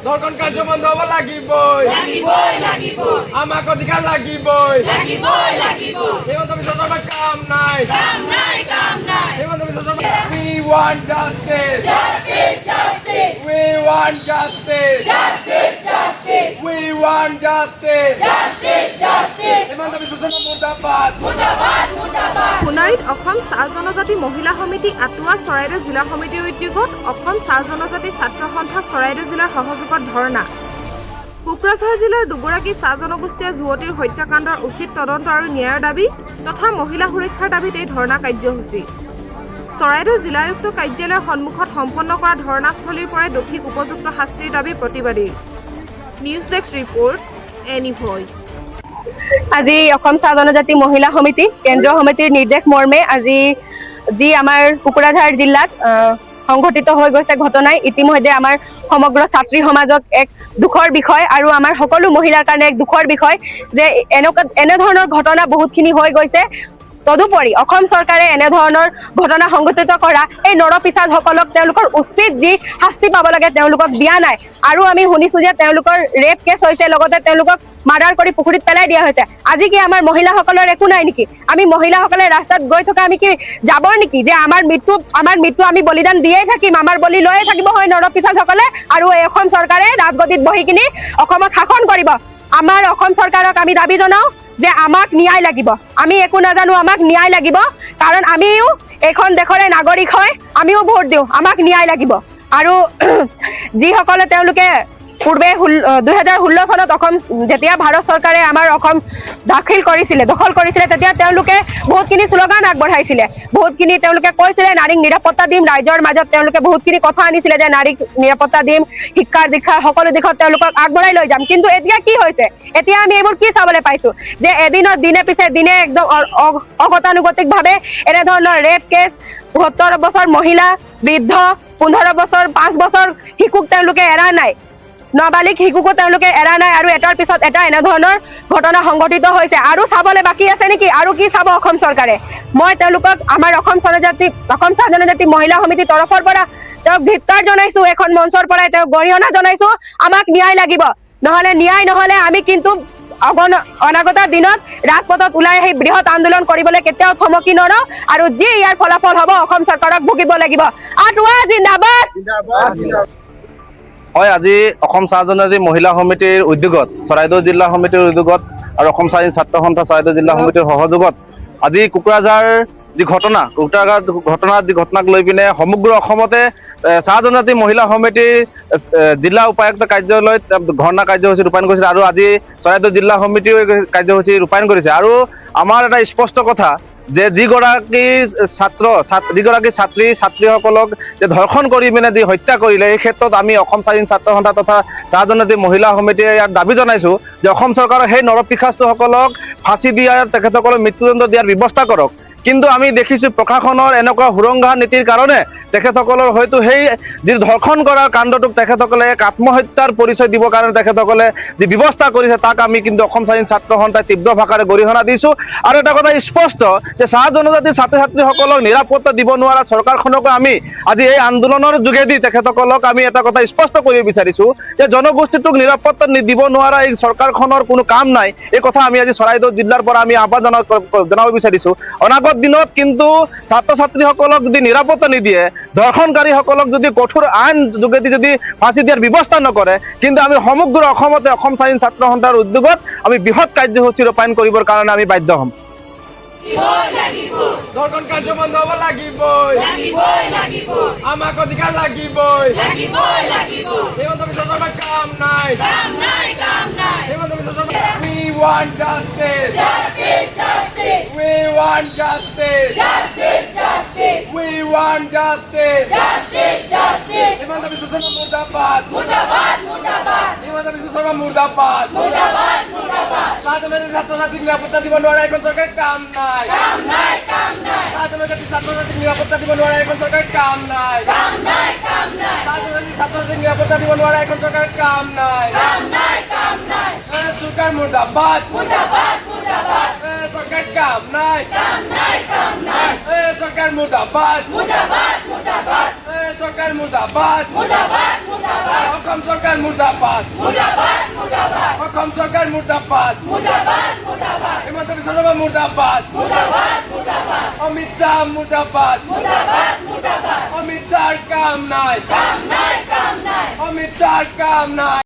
ধর্ষণ কার্য বন্ধ হব লাগিবই আমাক অধিকার লাগিবই হেমন্ত বিশ্ব শর্মার কাম নাই Hemanta Biswa Sarma we want justice we want justice we want justice Hemanta Biswa Sarma মুর্দাবাদ সোণাৰীত অসম চাহ জনজাতি মহিলা সমিতি আটুৱা চৰাইদেউ জিলা সমিতিৰ উদ্যোগত অসম চাহ জনজাতি ছাত্ৰ সন্থা চৰাইদেউ জিলাৰ সহযোগত ধৰ্ণা। কোকৰাঝাৰ জিলাৰ দুগৰাকী চাহ জনগোষ্ঠীয় যুৱতীৰ হত্যাকাণ্ডৰ উচিত তদন্ত আৰু ন্যায়ৰ দাবী তথা মহিলা সুৰক্ষাৰ দাবীত এই ধৰ্ণা কাৰ্যসূচী। চৰাইদেউ জিলায়ুক্ত কাৰ্যালয়ৰ সন্মুখত সম্পন্ন কৰা ধৰ্ণাস্থলীৰ পৰাই দোষীক উপযুক্ত শাস্তিৰ দাবী প্ৰতিবাদী। News desk report any voice. আজি অসম চাহ জনজাতি মহিলা সমিতি কেন্দ্ৰীয় সমিতিৰ নিৰ্দেশ মৰ্মে আজি যি আমাৰ কোকৰাঝাৰ জিলাত সংঘটিত হৈ গৈছে ঘটনাই ইতিমধ্যে আমাৰ সমগ্ৰ ছাত্ৰী সমাজক এক দুখৰ বিষয় আৰু আমাৰ সকলো মহিলাৰ কাৰণে এক দুখৰ বিষয় যে এনেধৰণৰ ঘটনা বহুতখিনি হৈ গৈছে। তদুপৰি অসম চৰকাৰে এনেধৰণৰ ঘটনা সংঘটিত কৰা এই নৰপিচাজসকলক তেওঁলোকৰ উচিত যি শাস্তি পাব লাগে তেওঁলোকক দিয়া নাই আৰু আমি শুনিছোঁ যে তেওঁলোকৰ ৰেপ কেছ হৈছে লগতে তেওঁলোকক মাৰ্ডাৰ কৰি পুখুৰীত পেলাই দিয়া হৈছে। আজি কি আমাৰ মহিলাসকলৰ একো নাই নেকি? আমি মহিলাসকলে ৰাস্তাত গৈ থকা আমি কি যাবৰ নেকি যে আমাৰ মৃত্যু আমি বলিদান দিয়েই থাকিম, আমাৰ বলি লৈয়ে থাকিব হয় নৰপিচাজসকলে আৰু এই অসম চৰকাৰে ৰাজগতিত বহি কিনি অসমক শাসন কৰিব। আমাৰ অসম চৰকাৰক আমি দাবী জনাওঁ যে আমাক ন্যায় লাগিব। আমি একো নাজানো, আমাক ন্যায় লাগিব কাৰণ আমিও এইখন দেশৰে নাগৰিক হয়, আমিও ভোট দিওঁ, আমাক ন্যায় লাগিব। আৰু যিসকলে তেওঁলোকে পূৰ্বে 2016 চনত অসম যেতিয়া ভাৰত চৰকাৰে আমাৰ অসম দখল কৰিছিলে তেতিয়া তেওঁলোকে বহুতখিনি শ্লোগান আগবঢ়াইছিলে, বহুতখিনি তেওঁলোকে কৈছিলে নাৰীক নিৰাপত্তা দিম, ৰাইজৰ মাজত তেওঁলোকে বহুতখিনি কথা আনিছিলে যে নাৰীক নিৰাপত্তা দিম, শিক্ষাৰ দীক্ষা সকলো দিশত তেওঁলোকক আগবঢ়াই লৈ যাম। কিন্তু এতিয়া কি হৈছে? এতিয়া আমি এইবোৰ কি চাবলৈ পাইছোঁ যে এদিনত দিনে পিছে দিনে একদম অগতানুগতিকভাৱে এনেধৰণৰ ৰেপ কেছ ৭২ বছৰ মহিলা, বৃদ্ধ, 15 বছৰ 5 বছৰ শিশুক তেওঁলোকে এৰা নাই, নাবালিক শিশুকো তেওঁলোকে এৰা নাই আৰু এটাৰ পিছত এটা এনেধৰণৰ ঘটনা সংঘটিত হৈছে। আৰু চাবলৈ বাকী আছে নেকি? আৰু কি চাব অসম চৰকাৰে? মই তেওঁলোকক আমাৰ অসম চাহ জনজাতি মহিলা সমিতিৰ তৰফৰ পৰা তেওঁক ধিক্কাৰ জনাইছোঁ, এখন মঞ্চৰ পৰাই তেওঁক গৰিহণা জনাইছোঁ। আমাক ন্যায় লাগিব, ন্যায় নহ'লে আমি কিন্তু অনাগত দিনত ৰাজপথত ওলাই আহি বৃহৎ আন্দোলন কৰিবলৈ কেতিয়াও থমকি নৰওঁ আৰু যি ইয়াৰ ফলাফল হ'ব অসম চৰকাৰক ভুগিব লাগিব। আটুৱা জিন্দাবাদ। হয়, আজি অসম চাহ জনজাতি মহিলা সমিতিৰ উদ্যোগত চৰাইদেউ জিলা সমিতিৰ উদ্যোগত আৰু অসম চাহ ছাত্ৰ সন্থা চৰাইদেউ জিলা সমিতিৰ সহযোগত আজি কোকৰাঝাৰ যি ঘটনাক লৈ পিনে সমগ্ৰ অসমতে চাহ জনজাতি মহিলা সমিতিৰ জিলা উপায়ুক্ত কাৰ্যালয়ত ধৰ্ণা কাৰ্যসূচী ৰূপায়ণ কৰিছে আৰু আজি চৰাইদেউ জিলা সমিতিও কাৰ্যসূচী ৰূপায়ণ কৰিছে। আৰু আমাৰ এটা স্পষ্ট কথা যে যিগৰাকী ছাত্ৰীসকলক যে ধৰ্ষণ কৰি পিনে যি হত্যা কৰিলে, এই ক্ষেত্ৰত আমি অসম স্বাধীন ছাত্ৰ সন্থা তথা চাহ জনজাতি মহিলা সমিতিয়ে ইয়াত দাবী জনাইছোঁ যে অসম চৰকাৰে সেই নৰপিশাচসকলক ফাঁচি দিয়াৰ তেখেতসকলক মৃত্যুদণ্ড দিয়াৰ ব্যৱস্থা কৰক। কিন্তু আমি দেখিছোঁ প্ৰশাসনৰ এনেকুৱা সুৰংঘা নীতিৰ কাৰণে তেখেতসকলৰ হয়তো সেই যি ধৰ্ষণ কৰাৰ কাণ্ডটোক তেখেতসকলে এক আত্মহত্যাৰ পৰিচয় দিবৰ কাৰণে তেখেতসকলে যি ব্যৱস্থা কৰিছে তাক আমি কিন্তু অসম স্বাধীন ছাত্ৰ সন্থাই তীব্ৰ ভাষাৰে গৰিহণা দিছোঁ। আৰু এটা কথা স্পষ্ট যে চাহ জনজাতি ছাত্ৰ ছাত্ৰীসকলক নিৰাপত্তা দিব নোৱাৰা চৰকাৰখনকো আমি আজি এই আন্দোলনৰ যোগেদি তেখেতসকলক আমি এটা কথা স্পষ্ট কৰিব বিচাৰিছোঁ যে জনগোষ্ঠীটোক নিৰাপত্তা দিব নোৱাৰা এই চৰকাৰখনৰ কোনো কাম নাই। এই কথা আমি আজি চৰাইদেউ জিলাৰ পৰা আমি আহ্বান জনাব বিচাৰিছোঁ। অনাগত দিনত কিন্তু ছাত্ৰ ছাত্ৰীসকলক যদি নিৰাপত্তা নিদিয়ে, ধৰ্ষণকাৰীসকলক যদি কঠোৰ আইন যোগেদি যদি ফাঁচি দিয়াৰ ব্যৱস্থা নকৰে, কিন্তু আমি সমগ্ৰ অসমতে অসম স্বাধীন ছাত্ৰ সন্থাৰ উদ্যোগত আমি বৃহৎ কাৰ্যসূচী ৰূপায়ণ কৰিবৰ কাৰণে আমি বাধ্য হ'ম। ধৰ্ষণ কাৰ্য বন্ধ হব লাগিবই আমাক অধিকাৰ লাগিবই হেমন্ত বিশ্ব শৰ্মাৰ কাম নাই Hemanta Biswa Sarma we want justice we want justice we want justice Hemanta Biswa Sarma মুৰ্দাবাদ হেমন্ত বিশ্ব শৰ্মা মুৰ্দাবাদ চাহ জনজাতি ছাত্ৰ ছাত্ৰীক নিৰাপত্তা দিব নোৱাৰা এখন চৰকাৰৰ কাম নাই চাহ জনজাতি ছাত্ৰ ছাত্ৰীক নিৰাপত্তা দিব নোৱাৰা এখন চৰকাৰৰ কাম নাই চাহ জনজাতি ছাত্ৰ ছাত্ৰীক নিৰাপত্তা দিব নোৱাৰা এখন চৰকাৰৰ কাম নাই চৰকাৰ মুৰ্দাবাদ চৰকাৰ কাম নাই চৰকাৰ মুৰ্দাবাদ চৰকাৰ মুৰ্দাবাদ মুর্দাবাদ অসম সরকার মুর্দাবাদ হিমন্ত বিশ্ব শর্মা মুর্দাবাদ অমিত শাহ মুর্দাবাদ অমিত শাহর কাম নাই অমিত শাহর কাম নাই